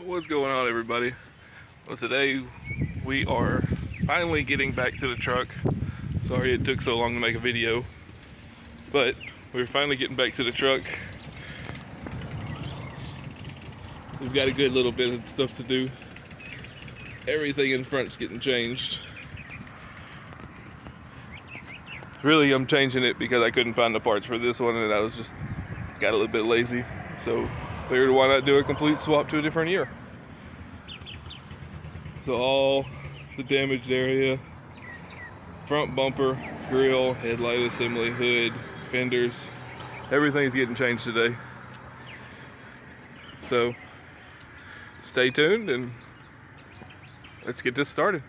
What's going on, everybody? Well, today we are finally getting back to the truck. Sorry it took so long to make a video, but we're finally getting back to the truck. We've got a good little bit of stuff to do. Everything in front's getting changed. Really, I'm changing it because I couldn't find the parts for this one, and I was just got a little bit lazy. So figured, why not do a complete swap to a different year? So all the damaged area, front bumper, grill, headlight assembly, hood, fenders, everything's getting changed today. So stay tuned and let's get this started.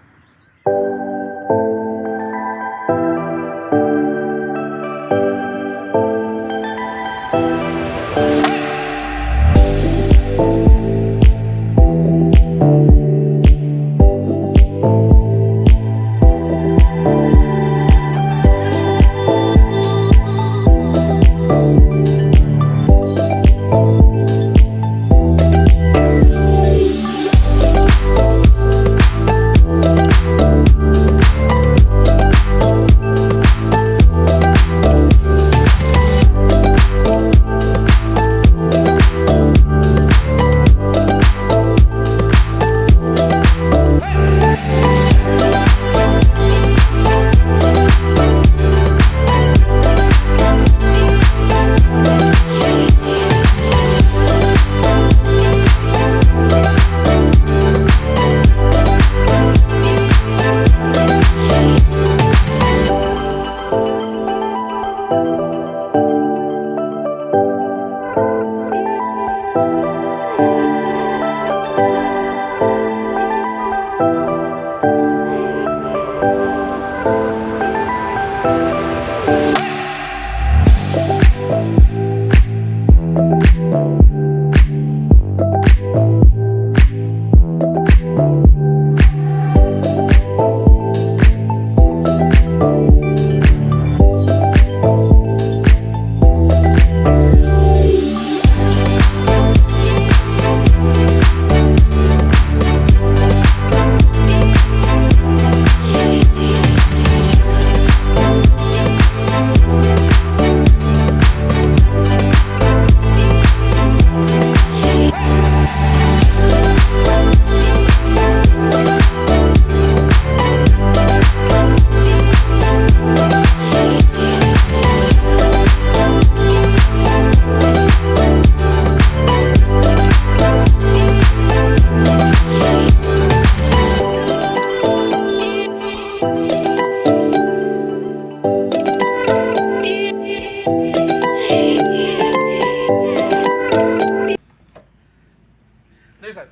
There's a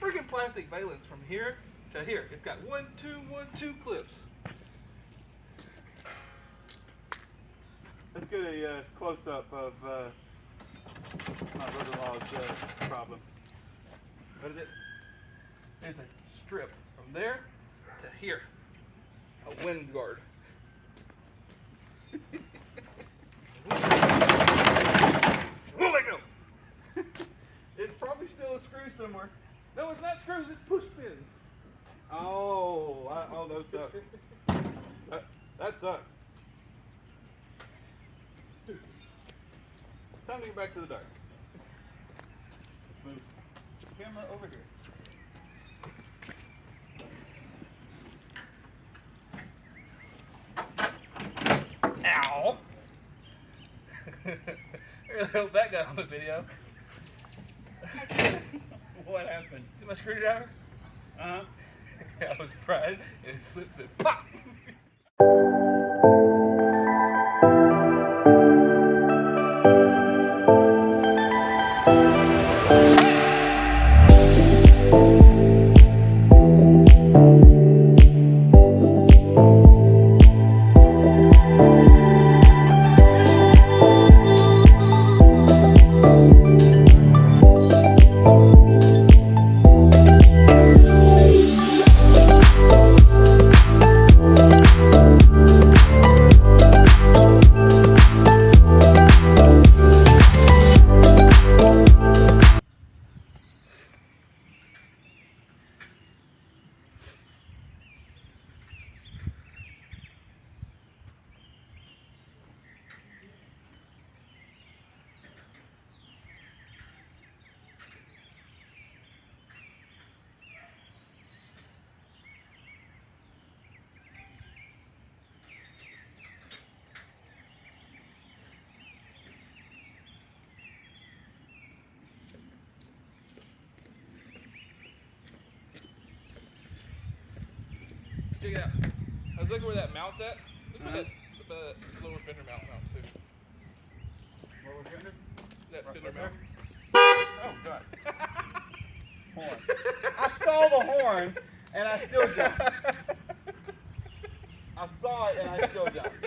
freaking plastic valance from here to here. It's got 1, 2, 1, 2 clips. Let's get a close-up of my brother-in-law's problem. What is it? It's a strip from there to here. A wind guard. Whoa, let go! It's probably still a screw somewhere. No, it's not screws, it's push pins. Oh, those suck. That sucks. Time to get back to the dark. Let's move the camera over here. Ow! I really hope that got on the video. What happened? See my screwdriver? Uh-huh. I was prying and it slips and pop! Yeah. I was looking where that mounts at. Look where that the lower fender mount mounts too. Lower fender? That Right fender there? mount. Oh, God. Horn. I saw the horn and I still jumped. I saw it and I still jumped.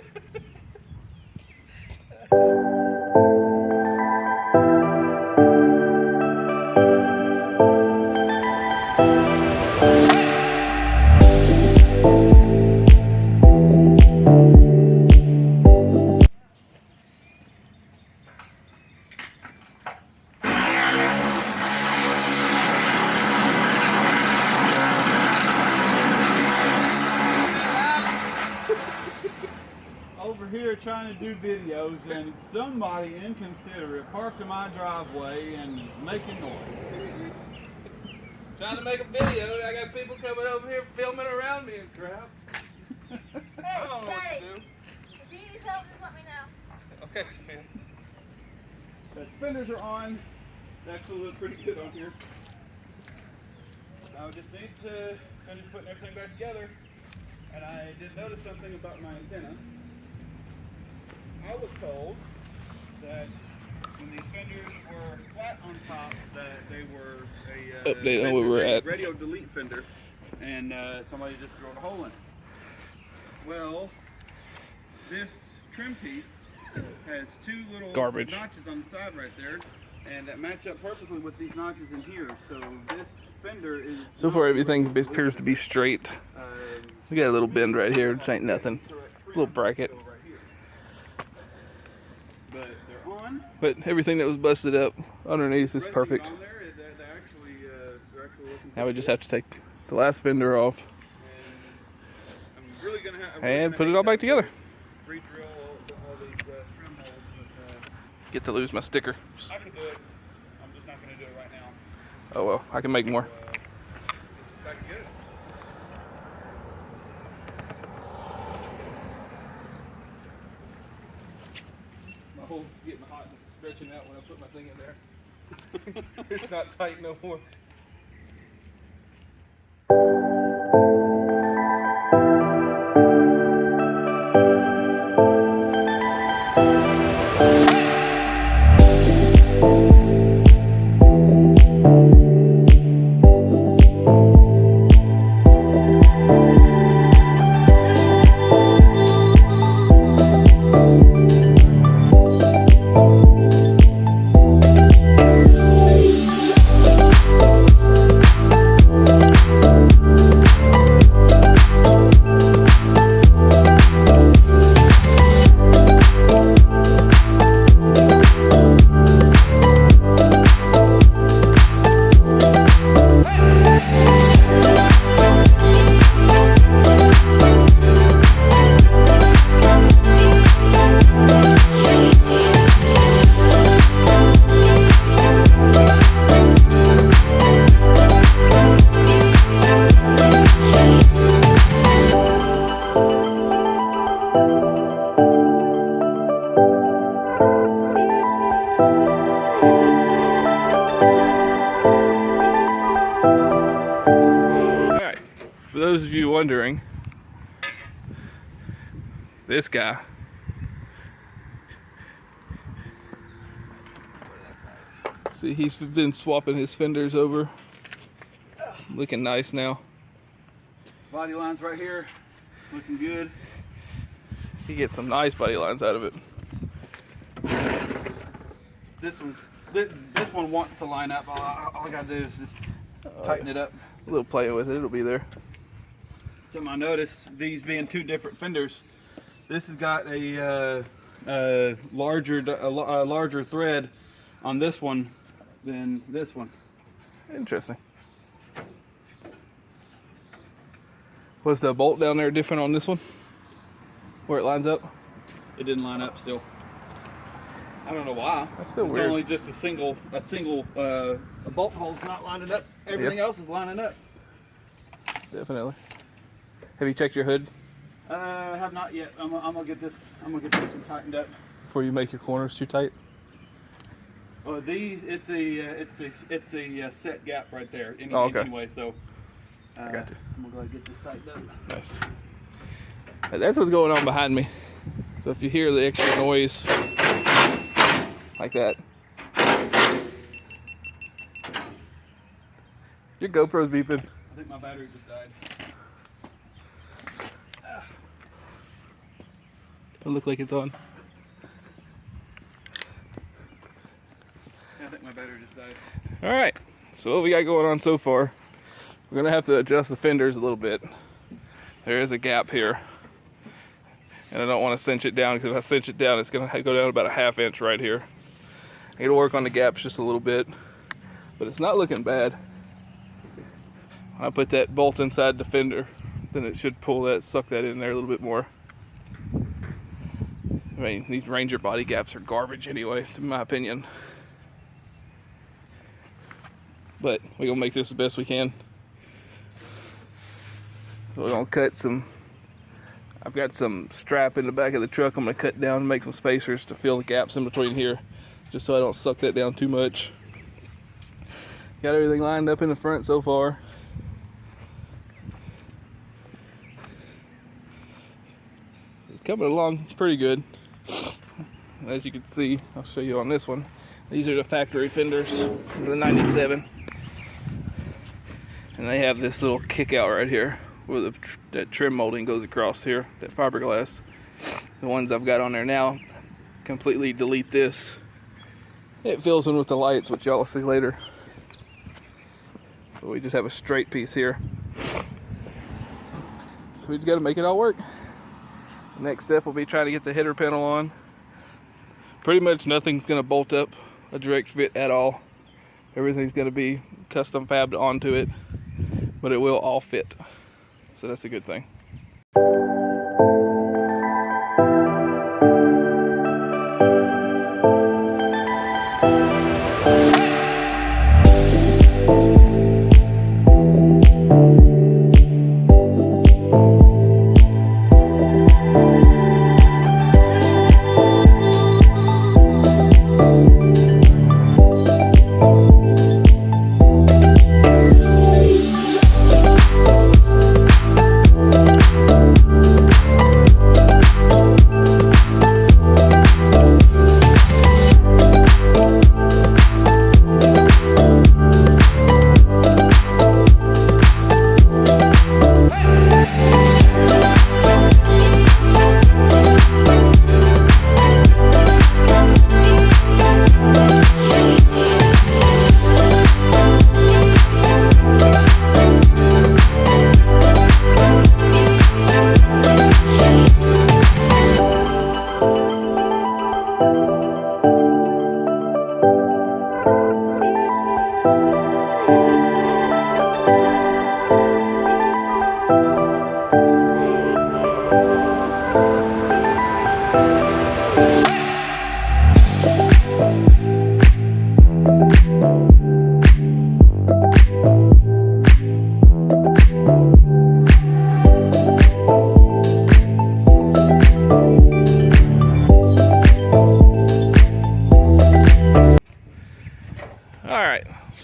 Over here trying to do videos and somebody inconsiderate parked in my driveway and making noise. Trying to make a video, and I got people coming over here filming around me and crap. Hey, I don't know what Daddy, to do. if you need help, just let me know. Okay, Sven. The fenders are on. They actually look pretty good on here. Now I just need to finish putting everything back together. And I did notice something about my antenna. I was told that when these fenders were flat on top, that they were a Update on where we're at. radio delete fender, and somebody just drilled a hole in it. Well, this trim piece has two little Garbage. notches on the side right there, and that match up perfectly with these notches in here. So this fender is So far, everything appears to be straight. We got a little bend right here, which ain't nothing. Little bracket. But they're on. But everything that was busted up underneath is Resting perfect. on there, they're actually looking Now we pretty just good. have to take the last fender off And I'm really gonna have and put it all back together. Re-drill all these trim holes, but Get to lose my sticker. I can do it. I'm just not gonna do it right now. Oh well, I can make more. Get this back together. My hole's getting hot and it's stretching out when I put my thing in there. It's not tight no more. Alright, for those of you wondering, this guy see, he's been swapping his fenders over. Looking nice now. Body lines right here, looking good. He gets some nice body lines out of it. This one wants to line up. All I gotta do is just tighten it up. A little playing with it, it'll be there. Something I noticed, these being two different fenders, this has got a larger thread on this one than this one. Interesting. Was the bolt down there different on this one? Where it lines up? It didn't line up still. I don't know why. That's still it's weird. only just a single a bolt hole's not lining up. Everything Yep. else is lining up. Definitely. Have you checked your hood I have not yet. I'm gonna get this one tightened up. before you make your corners too tight? These it's a set gap right there. Oh, okay. Anyway, so I got you. I'm gonna go ahead and get this tightened up. Nice. That's what's going on behind me. So if you hear the extra noise like that, your GoPro's beeping. I think my battery just died. Don't look like it's on. Yeah, I think my battery just died. All right. So what we got going on so far, we're gonna have to adjust the fenders a little bit. There is a gap here, and I don't want to cinch it down, because if I cinch it down, it's gonna go down about a 1/2 inch right here. I gotta work on the gaps just a little bit, but it's not looking bad. When I put that bolt inside the fender, then it should pull that, suck that in there a little bit more. I mean, these Ranger body gaps are garbage anyway, in my opinion. But we're gonna make this the best we can. So we're gonna cut some, I've got some strap in the back of the truck I'm gonna cut down and make some spacers to fill the gaps in between here, just so I don't suck that down too much. Got everything lined up in the front so far. It's coming along pretty good. As you can see, I'll show you on this one. These are the factory fenders, the 97. And they have this little kick out right here where that trim molding goes across here, that fiberglass. The ones I've got on there now, completely delete this. It fills in with the lights, which y'all will see later. But we just have a straight piece here. So we just got to make it all work. The next step will be trying to get the header panel on. Pretty much nothing's going to bolt up a direct fit at all. Everything's going to be custom fabbed onto it, but it will all fit. So that's a good thing.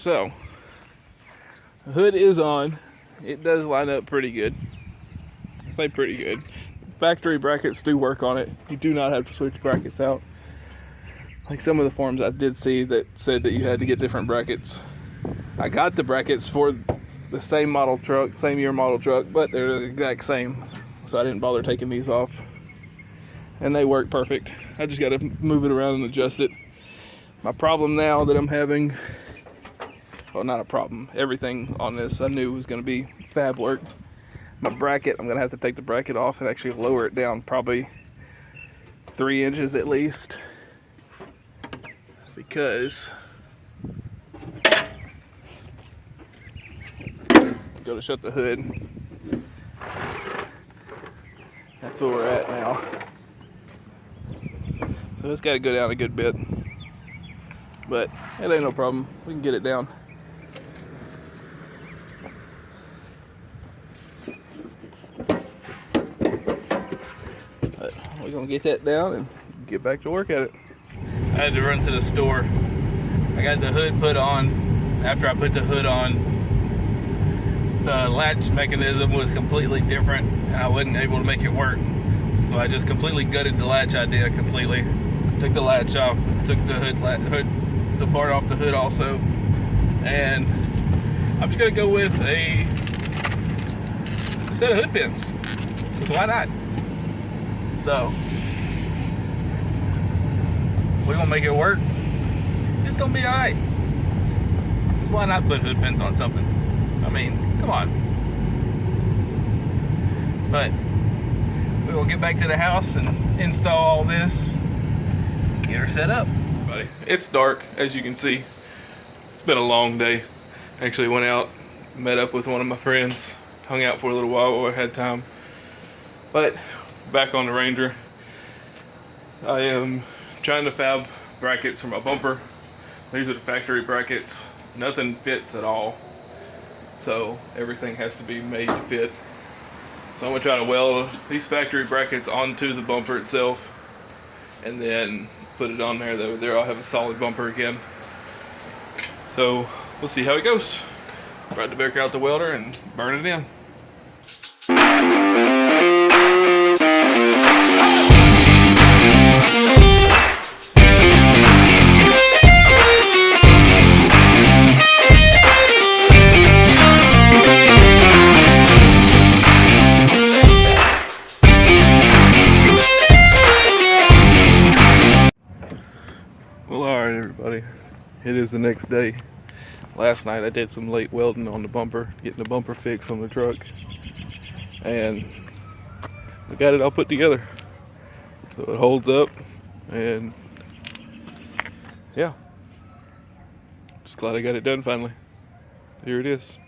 So, the hood is on. It does line up pretty good. I say pretty good. Factory brackets do work on it. You do not have to switch brackets out. Like some of the forums I did see that said that you had to get different brackets. I got the brackets for the same model truck, same year model truck, but they're the exact same. So I didn't bother taking these off. And they work perfect. I just got to move it around and adjust it. My problem now that I'm having, well, not a problem, everything on this I knew was going to be fab work. My bracket, I'm going to have to take the bracket off and actually lower it down probably 3 inches at least, because go to shut the hood. That's where we're at now. So it's got to go down a good bit, but it ain't no problem. We can get it down. But we're gonna get that down and get back to work at it. I had to run to the store. I got the hood put on. After I put the hood on, the latch mechanism was completely different and I wasn't able to make it work. So I just completely gutted the latch idea completely. Took the latch off, took the the part off the hood also, and I'm just gonna go with a set of hood pins. So why not? So we're gonna make it work. It's gonna be alright. Why not put hood pins on something? I mean, come on. But we will get back to the house and install all this, get her set up. It's dark, as you can see. It's been a long day. Actually went out, met up with one of my friends, hung out for a little while while I had time. But back on the Ranger. I am trying to fab brackets for my bumper. These are the factory brackets. Nothing fits at all, so everything has to be made to fit. So I'm gonna try to weld these factory brackets onto the bumper itself and then put it on there. That there I'll have a solid bumper again. So we'll see how it goes. Ride the back out the welder and burn it in. Well, alright everybody, it is the next day. Last night I did some late welding on the bumper, getting the bumper fixed on the truck, and we got it all put together. So it holds up, and yeah, just glad I got it done finally. Here it is.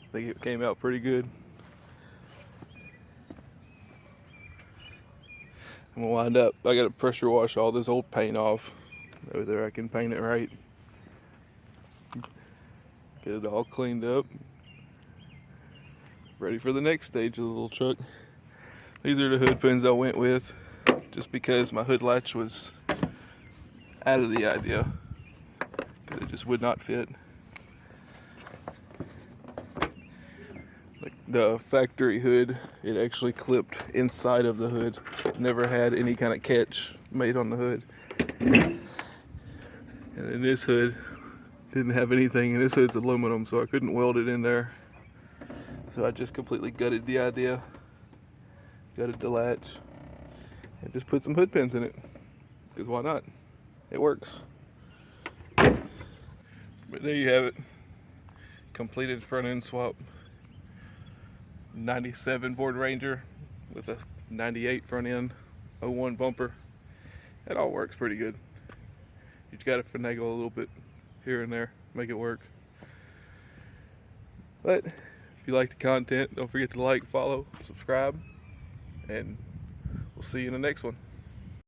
I think it came out pretty good. I'm gonna wind up, I gotta pressure wash all this old paint off. Over there I can paint it right. Get it all cleaned up. Ready for the next stage of the little truck. These are the hood pins I went with, just because my hood latch was out of the idea, because it just would not fit. Like the factory hood, it actually clipped inside of the hood. It never had any kind of catch made on the hood. And then this hood didn't have anything, and this hood's aluminum, so I couldn't weld it in there. So I just completely gutted the idea, gutted the latch, and just put some hood pins in it, because why not? It works. But there you have it, completed front end swap. 97 Ford Ranger with a 98 front end, 01 bumper. It all works pretty good. You just gotta finagle a little bit here and there, make it work. But if you like the content, don't forget to like, follow, subscribe, and we'll see you in the next one.